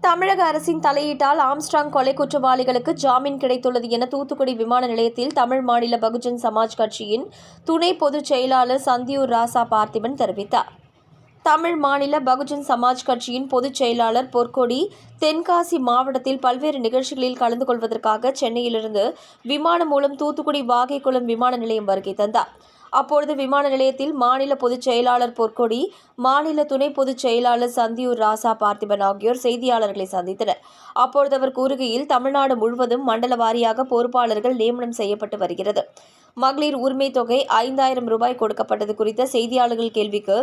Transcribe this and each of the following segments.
தமிழக அரசின் தலையீட்டால் ஆம்ஸ்ட்ராங் கொலை குற்றவாளிகளுக்கு ஜாமீன் கிடைத்துள்ளது என தூத்துக்குடி விமான நிலையத்தில் தமிழ் மாநில பகுஜன் சமாஜ் கட்சியின் துணை பொதுச் செயலாளர் சந்தியூர் ராசா பார்த்திபன் தெரிவித்தார். தமிழ் மாநில பகுஜன் சமாஜ் கட்சியின் பொதுச் செயலாளர் பொற்கொடி தென்காசி மாவட்டத்தில் பல்வேறு நிகழ்ச்சிகளில் கலந்து கொள்வதற்காக சென்னையிலிருந்து விமானம் மூலம் தூத்துக்குடி வாகைக்குளம் விமான நிலையம் வருகை தந்தார். அப்பொழுது விமான நிலையத்தில் மாநில பொதுச் செயலாளர் பொற்கொடி, மாநில துணை பொதுச் செயலாளர் சந்தியூர் ராசா பார்த்திபன் ஆகியோர் செய்தியாளர்களை சந்தித்தனர். அப்பொழுது அவர் கூறுகையில், தமிழ்நாடு முழுவதும் மண்டல வாரியாக பொறுப்பாளர்கள் நியமனம் செய்யப்பட்டு வருகிறது. மகளிர் உரிமை தொகை 5000 ரூபாய் கொடுக்கப்பட்டது குறித்த செய்தியாளர்கள் கேள்விக்கு,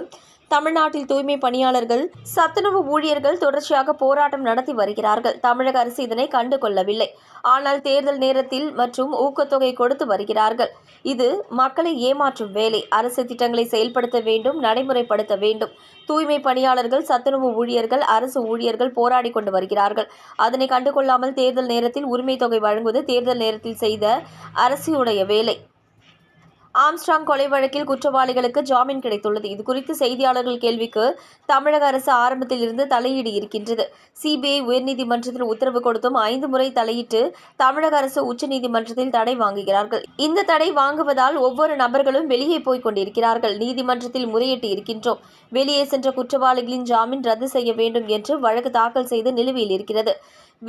தமிழ்நாட்டில் தூய்மை பணியாளர்கள், சத்துணவு ஊழியர்கள் தொடர்ச்சியாக போராட்டம் நடத்தி வருகிறார்கள். தமிழக அரசு இதனை கண்டு கொள்ளவில்லை. ஆனால் தேர்தல் நேரத்தில் மற்றும் ஊக்கத்தொகை கொடுத்து வருகிறார்கள். இது மக்களை ஏமாற்றும் வேலை. அரசு திட்டங்களை செயல்படுத்த வேண்டும், நடைமுறைப்படுத்த வேண்டும். தூய்மை பணியாளர்கள், சத்துணவு ஊழியர்கள், அரசு ஊழியர்கள் போராடி கொண்டு வருகிறார்கள். அதனை கண்டுகொள்ளாமல் தேர்தல் நேரத்தில் உரிமை தொகை வழங்குவது தேர்தல் நேரத்தில் செய்த அரசுடைய வேலை. ஆம்ஸ்ட்ராங் கொலை வழக்கில் குற்றவாளிகளுக்கு ஜாமீன் கிடைத்துள்ளது. இதுகுறித்து செய்தியாளர்கள் கேள்விக்கு, தமிழக அரசு ஆரம்பத்தில் இருந்து தலையீடு இருக்கின்றது. சிபிஐ உயர்நீதிமன்றத்தில் உத்தரவு கொடுத்தும் 5 முறை தலையிட்டு தமிழக அரசு உச்சநீதிமன்றத்தில் தடை வாங்குகிறார்கள். இந்த தடை வாங்குவதால் ஒவ்வொரு நபர்களும் வெளியே போய்க் கொண்டிருக்கிறார்கள். நீதிமன்றத்தில் முறையிட்டு இருக்கின்றோம். வெளியே சென்ற குற்றவாளிகளின் ஜாமீன் ரத்து செய்ய வேண்டும் என்று வழக்கு தாக்கல் செய்து நிலுவையில் இருக்கிறது.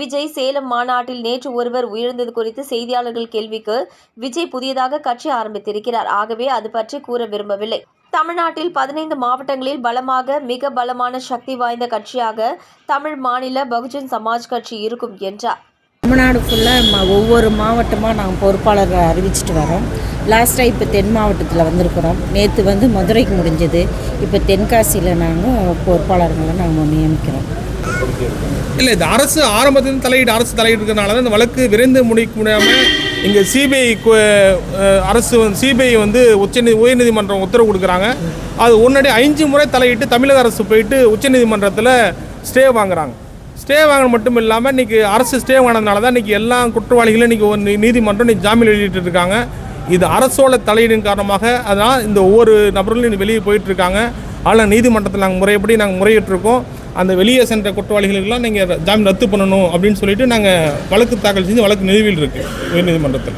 விஜய் சேலம் மாநாட்டில் நேற்று ஒருவர் உயிரிழந்தது குறித்து செய்தியாளர்கள் கேள்விக்கு, விஜய் புதியதாக கட்சி ஆரம்பித்திருக்கிறார். ஆகவே அது பற்றி கூற விரும்பவில்லை. தமிழ்நாட்டில் 15 மாவட்டங்களில் மிக பலமான சக்தி வாய்ந்த கட்சியாக தமிழ் மாநில பகுஜன் சமாஜ் கட்சி இருக்கும் என்றார். தமிழ்நாடு ஃபுல்லாக ஒவ்வொரு மாவட்டமாக நாங்கள் பொறுப்பாளர்கள் அறிவிச்சிட்டு வரோம். லாஸ்ட்டாக இப்போ தென் மாவட்டத்தில் வந்திருக்கிறோம். நேற்று மதுரைக்கு முடிஞ்சது. இப்போ தென்காசியில் நாங்கள் பொறுப்பாளர்களை நாங்கள் நியமிக்கிறோம். இல்லை, இந்த அரசு ஆரம்பத்திலிருந்து அரசு தலையிட்டு இருக்கிறதுனால தான் இந்த வழக்கு விரைந்து முடிக்க முடியாமல் இங்கே சிபிஐ உயர்நீதிமன்றம் உத்தரவு கொடுக்குறாங்க. அது உடனடி 5 முறை தலையிட்டு தமிழக அரசு போயிட்டு உச்சநீதிமன்றத்தில் ஸ்டே வாங்குறாங்க. ஸ்டே வாங்கின மட்டும் இல்லாமல் இன்றைக்கி அரசு ஸ்டே வாங்கினதுனால தான் இன்றைக்கி எல்லா குற்றவாளிகளும் இன்றைக்கி நீதிமன்றம் இன்றைக்கி ஜாமீன் வெளியிட்டு இருக்காங்க. இது அரசோட தலையீடின் காரணமாக அதனால் இந்த ஒவ்வொரு நபர்களும் வெளியே போயிட்டுருக்காங்க. ஆனால் நீதிமன்றத்தில் நாங்கள் முறையிட்டிருக்கோம். அந்த வெளியே சென்ற குற்றவாளிகளுக்கெல்லாம் நீங்கள் ஜாமீன் ரத்து பண்ணணும் அப்படின்னு சொல்லிட்டு நாங்கள் வழக்கு தாக்கல் செஞ்சு வழக்கு நிலுவையில் இருக்குது உயர்நீதிமன்றத்தில்.